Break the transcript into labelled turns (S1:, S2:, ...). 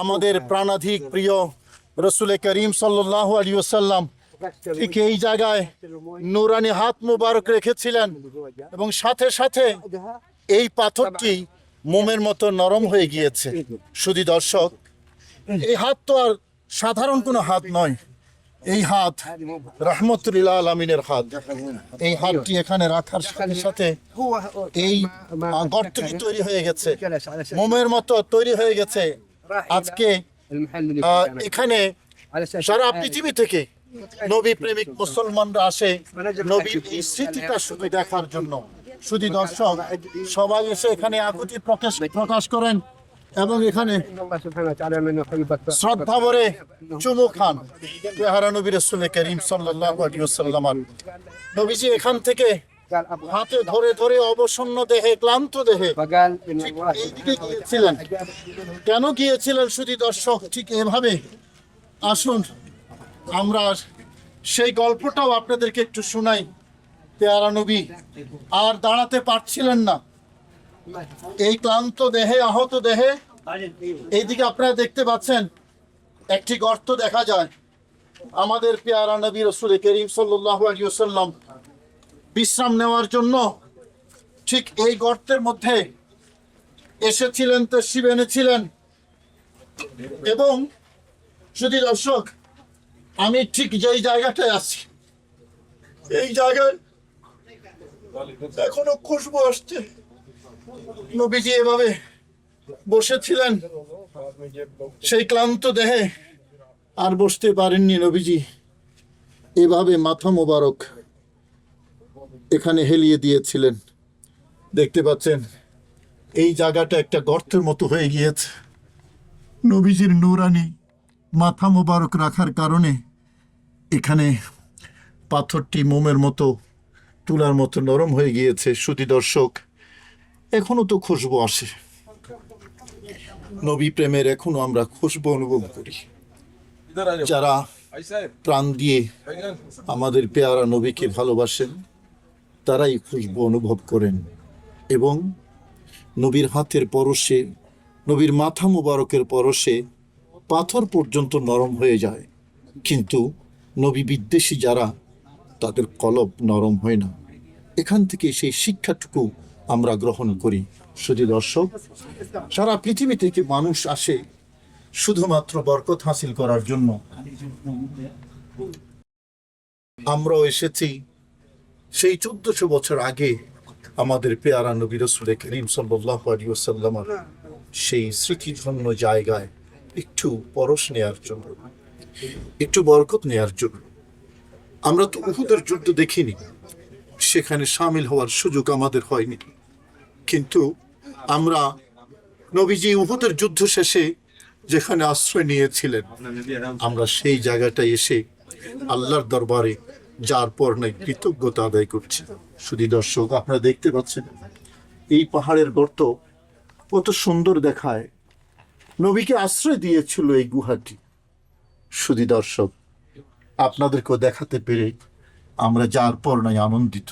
S1: আমাদের প্রাণাধিক প্রিয় রসুল করিম সাল্লাল্লাহু আলাইহি ওয়াসাল্লাম ঠিক এই জায়গায় নুরানি হাত মুবারক রেখেছিলেন এবং সাথে সাথে এই পাথরটি মোমের মতো নরম হয়ে গিয়েছে। শুধু দর্শক, এই হাত তো আর সাধারণ কোনো হাত নয়, এই হাত রাহমাতুল আলামিনের হাত। এই হাতটি এখানে রাখার সাথে সাথে এই গর্তটি তৈরি হয়ে গেছে, মোমের মতো তৈরি হয়ে গেছে। আজকে এখানে সারা পৃথিবী থেকে নবী প্রেমিক মুসলমানরা আসে নবীর এই স্মৃতিটা শুধু দেখার জন্য। শুধু দর্শক, সবাই এসে এখানে আকুতি প্রকাশ করেন এবং এখানে শ্রদ্ধা ভরে চুমু খান পেয়ারা নবী রাসূল করিম সাল্লাল্লাহু আলাইহি ওয়াসাল্লাম। নবীজি এখান থেকে হাতে ধরে ধরে অবসন্ন দেহে, ক্লান্ত দেহে এইদিকে গিয়েছিলেন। কেন গিয়েছিলেন শুধু দর্শক, ঠিক এভাবে আসুন আমরা সেই গল্পটাও আপনাদেরকে একটু শোনাই। পেয়ারা নবী আর দাঁড়াতে পারছিলেন না, এই ক্লান্ত দেহে, আহত দেহে এইদিকে আপনারা দেখতে পাচ্ছেন একটি গর্ত দেখা যায়। আমাদের পেয়ারা নবী রাসূল করিম সাল্লাল্লাহু আলাইহি ওয়াসাল্লাম বিশ্রাম নেওয়ার জন্য ঠিক এই গর্তের মধ্যে এসেছিলেন, তাশরিফ এনেছিলেন। এবং শুধু দর্শক, আমি ঠিক যেই জায়গাটায় আছি, এই জায়গায় এখনো খুশবু আসছে। নবীজি এভাবে বসেছিলেন সেই ক্লান্ত দেহে, আর বসতে পারেননি। নবীজি এভাবে মাথা মোবারক এখানে হেলিয়ে দিয়েছিলেন। দেখতে পাচ্ছেন এই জায়গাটা একটা গর্তের মতো হয়ে গিয়েছে। নবীজির নূরানি মাথা মোবারক রাখার কারণে এখানে পাথরটি মোমের মতো, তুলার মতো নরম হয়ে গিয়েছে। শুধু দর্শক, এখনো তো খুশবু আসে, নবী প্রেমের এখনো আমরা খুশবু অনুভব করি। যারা প্রাণ দিয়ে আমাদের পেয়ারা নবীকে ভালোবাসেন তারাই খুশবু অনুভব করেন। এবং নবীর হাতের পরশে, নবীর মাথা মুবারকের পরশে পাথর পর্যন্ত নরম হয়ে যায়, কিন্তু নবী বিদ্বেষী যারা, তাদের কলব নরম হয় না। এখান থেকে সেই শিক্ষাটুকু আমরা গ্রহণ করি। শুধু দর্শক, সারা পৃথিবী থেকে মানুষ আসে শুধুমাত্র বরকত হাসিল করার জন্য। আমরাও এসেছি সেই 1400 বছর আগে আমাদের পেয়ারা নবী রাসূল করিম সাল্লাল্লাহু আলাইহি ওয়াসাল্লাম সেই স্মৃতিধন্য জায়গায় একটু পরশ নেয়ার জন্য, একটু বরকত নেয়ার জন্য। আমরা তো উহুদের যুদ্ধ দেখিনি, সেখানে সামিল হওয়ার সুযোগ আমাদের হয়নি, কিন্তু আমরা নবীজি উহুদের যুদ্ধ শেষে যেখানে আশ্রয় নিয়েছিলেন, আমরা সেই জায়গাটায় এসে আল্লাহর দরবারে যার পর নাই কৃতজ্ঞতা আদায় করছি। শুধু দর্শক, আপনারা দেখতে পাচ্ছেন এই পাহাড়ের গর্ত কত সুন্দর দেখায়। নবীকে আশ্রয় দিয়েছিল এই গুহাটি। শুধু দর্শক, আপনাদেরকেও দেখাতে পেরে আমরা যার পর নাই আনন্দিত।